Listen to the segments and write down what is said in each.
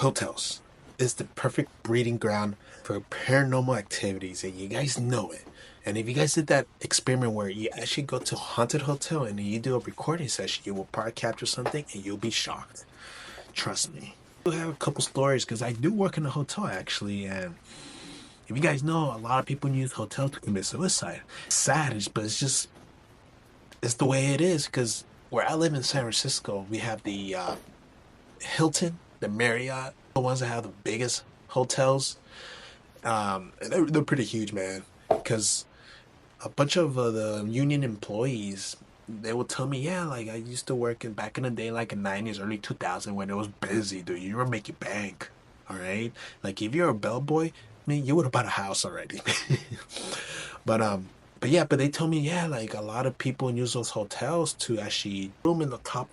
Hotels is the perfect breeding ground for paranormal activities, and you guys know it. And if you guys did that experiment where you actually go to a haunted hotel and you do a recording session, you will probably capture something and you'll be shocked. Trust me. I have a couple stories because I do work in a hotel actually, and if you guys know, a lot of people use hotels to commit suicide. It's sad, but it's the way it is because where I live in San Francisco, we have the Hilton, the Marriott, the ones that have the biggest hotels. They're pretty huge, man. Because a bunch of the union employees, they will tell me, yeah, like I used to work in back in the day, like in '90s, early 2000, when it was busy, dude. You were making bank, all right. Like if you're a bellboy, man, you would have bought a house already. But but they told me, yeah, like a lot of people use those hotels to actually room in the top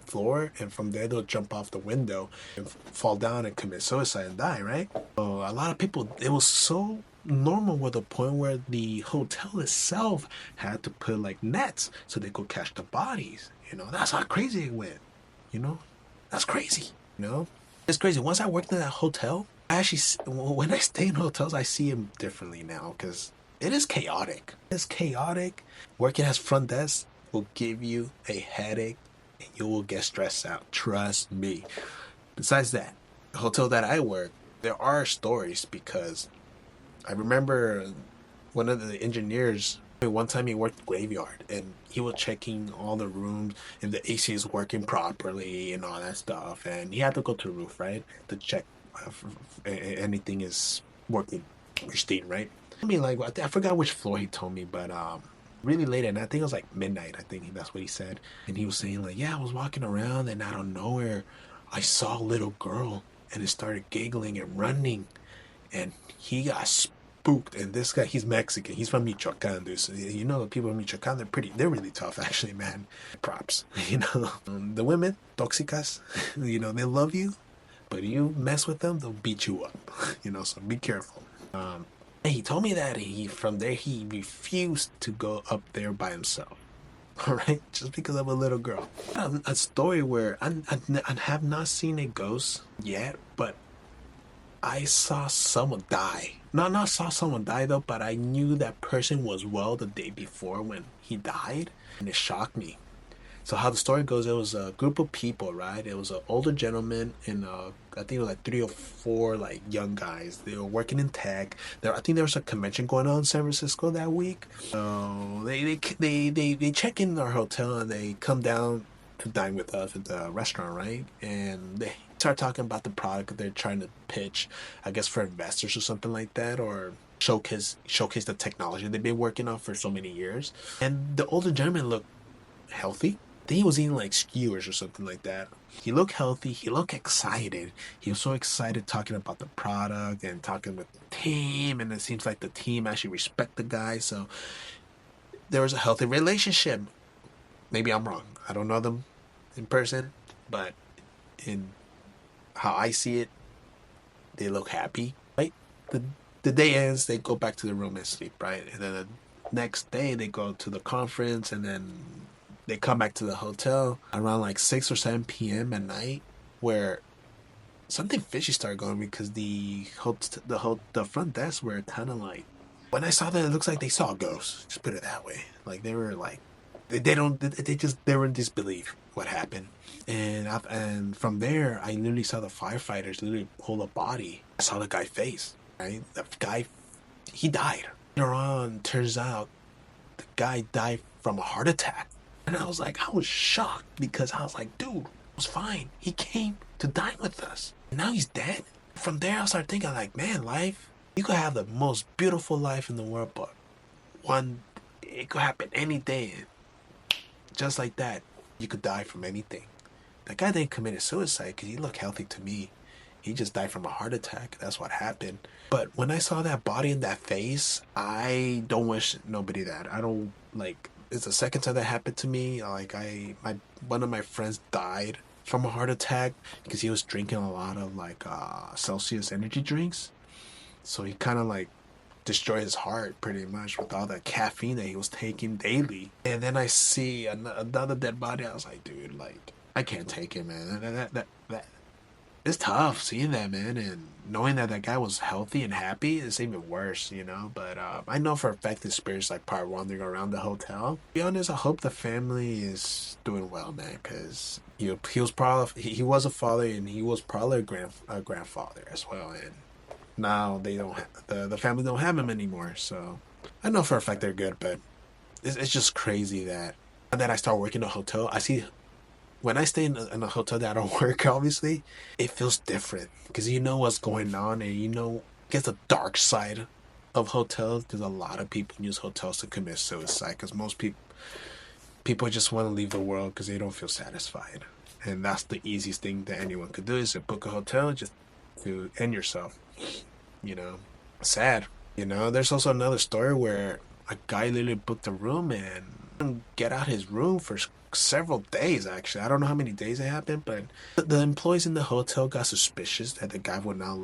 floor, and from there they'll jump off the window and fall down and commit suicide and die, right? So a lot of people, it was so normal with the point where the hotel itself had to put like nets so they could catch the bodies. That's how crazy it went. You know, that's crazy. It's crazy. Once I worked in that hotel, I actually, when I stay in hotels, I see them differently now because it is chaotic. It's chaotic. Working as front desk will give you a headache and you will get stressed out. Trust me. Besides that, the hotel that I work, there are stories because I remember one of the engineers, one time he worked graveyard and he was checking all the rooms if the AC is working properly and all that stuff. And he had to go to the roof, right? To check if anything is working pristine, right? I mean, like, I forgot which floor he told me, but really late at night, I think it was like midnight, I think that's what he said. And he was saying, like, yeah, I was walking around and out of nowhere, I saw a little girl and it started giggling and running. And he got spooked. And this guy, he's Mexican. He's from Michoacan, dude. So, the people in Michoacan, they're really tough, actually, man. Props. The women, toxicas, they love you, but you mess with them, they'll beat you up. So be careful. He told me that from there he refused to go up there by himself. All right, just because of a little girl. A story where I have not seen a ghost yet, but I saw someone die. Not saw someone die though, but I knew that person was well the day before when he died, and it shocked me. So how the story goes, it was a group of people, right? It was an older gentleman and I think it was like 3 or 4 like young guys. They were working in tech. I think there was a convention going on in San Francisco that week. So they check in our hotel and they come down to dine with us at the restaurant, right? And they start talking about the product that they're trying to pitch, I guess for investors or something like that, or showcase the technology they've been working on for so many years. And the older gentleman looked healthy. I think he was eating like skewers or something like that. He looked healthy. He looked excited. He was so excited talking about the product and talking with the team. And it seems like the team actually respect the guy. So there was a healthy relationship. Maybe I'm wrong. I don't know them in person, but in how I see it, they look happy. Right? The day ends. They go back to the room and sleep. Right? And then the next day they go to the conference and then they come back to the hotel around like 6 or 7 p.m. at night, where something fishy started going because the front desk were kind of like, when I saw that, it looks like they saw a ghost. Just put it that way. Like they were like, they were in disbelief what happened. And from there, I literally saw the firefighters literally pull a body. I saw the guy's face. Right, the guy, he died. Later on, turns out the guy died from a heart attack. And I was shocked because I was like, dude, it was fine. He came to dine with us. And now he's dead. From there, I started thinking, like, man, life, you could have the most beautiful life in the world, but it could happen any day. Just like that, you could die from anything. That guy didn't commit suicide because he looked healthy to me. He just died from a heart attack. That's what happened. But when I saw that body in that face, I don't wish nobody that. I don't, like, it's the second time that happened to me. Like one of my friends died from a heart attack because he was drinking a lot of like Celsius energy drinks. So he kind of like destroyed his heart pretty much with all that caffeine that he was taking daily. And then I see another dead body. I was like, dude, like I can't take it, man. That it's tough seeing that, man, and knowing that that guy was healthy and happy is even worse, you know. But I know for a fact the spirits like part wandering around the hotel. To be honest, I hope the family is doing well, man, because he was probably he was a father and he was probably a grandfather as well, and now they don't the family don't have him anymore. So I know for a fact they're good, but it's just crazy that now that I start working in a hotel, I see when I stay in a hotel that I don't work, obviously, it feels different because you know what's going on and you know, I guess the dark side of hotels because a lot of people use hotels to commit suicide because most people just want to leave the world because they don't feel satisfied. And that's the easiest thing that anyone could do is to book a hotel just to end yourself, you know. Sad. You know, there's also another story where a guy literally booked a room and didn't get out his room for several days. Actually, I don't know how many days it happened, but the employees in the hotel got suspicious that the guy would not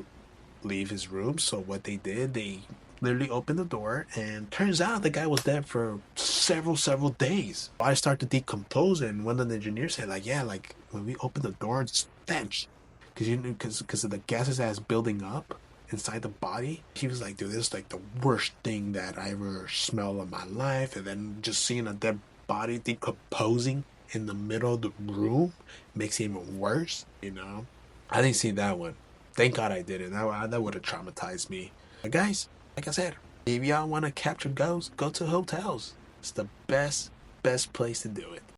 leave his room. So what they did, they literally opened the door, and turns out the guy was dead for several days. I started to decompose, and one of the engineers said, like, yeah, like when we opened the door, it stench because because of the gases that's building up inside the body. He was like, dude, this is like the worst thing that I ever smelled in my life. And then just seeing a dead body decomposing in the middle of the room makes it even worse, you know? I didn't see that one. Thank God I didn't. That would have traumatized me. But guys, like I said, if y'all want to capture ghosts, go to hotels. It's the best place to do it.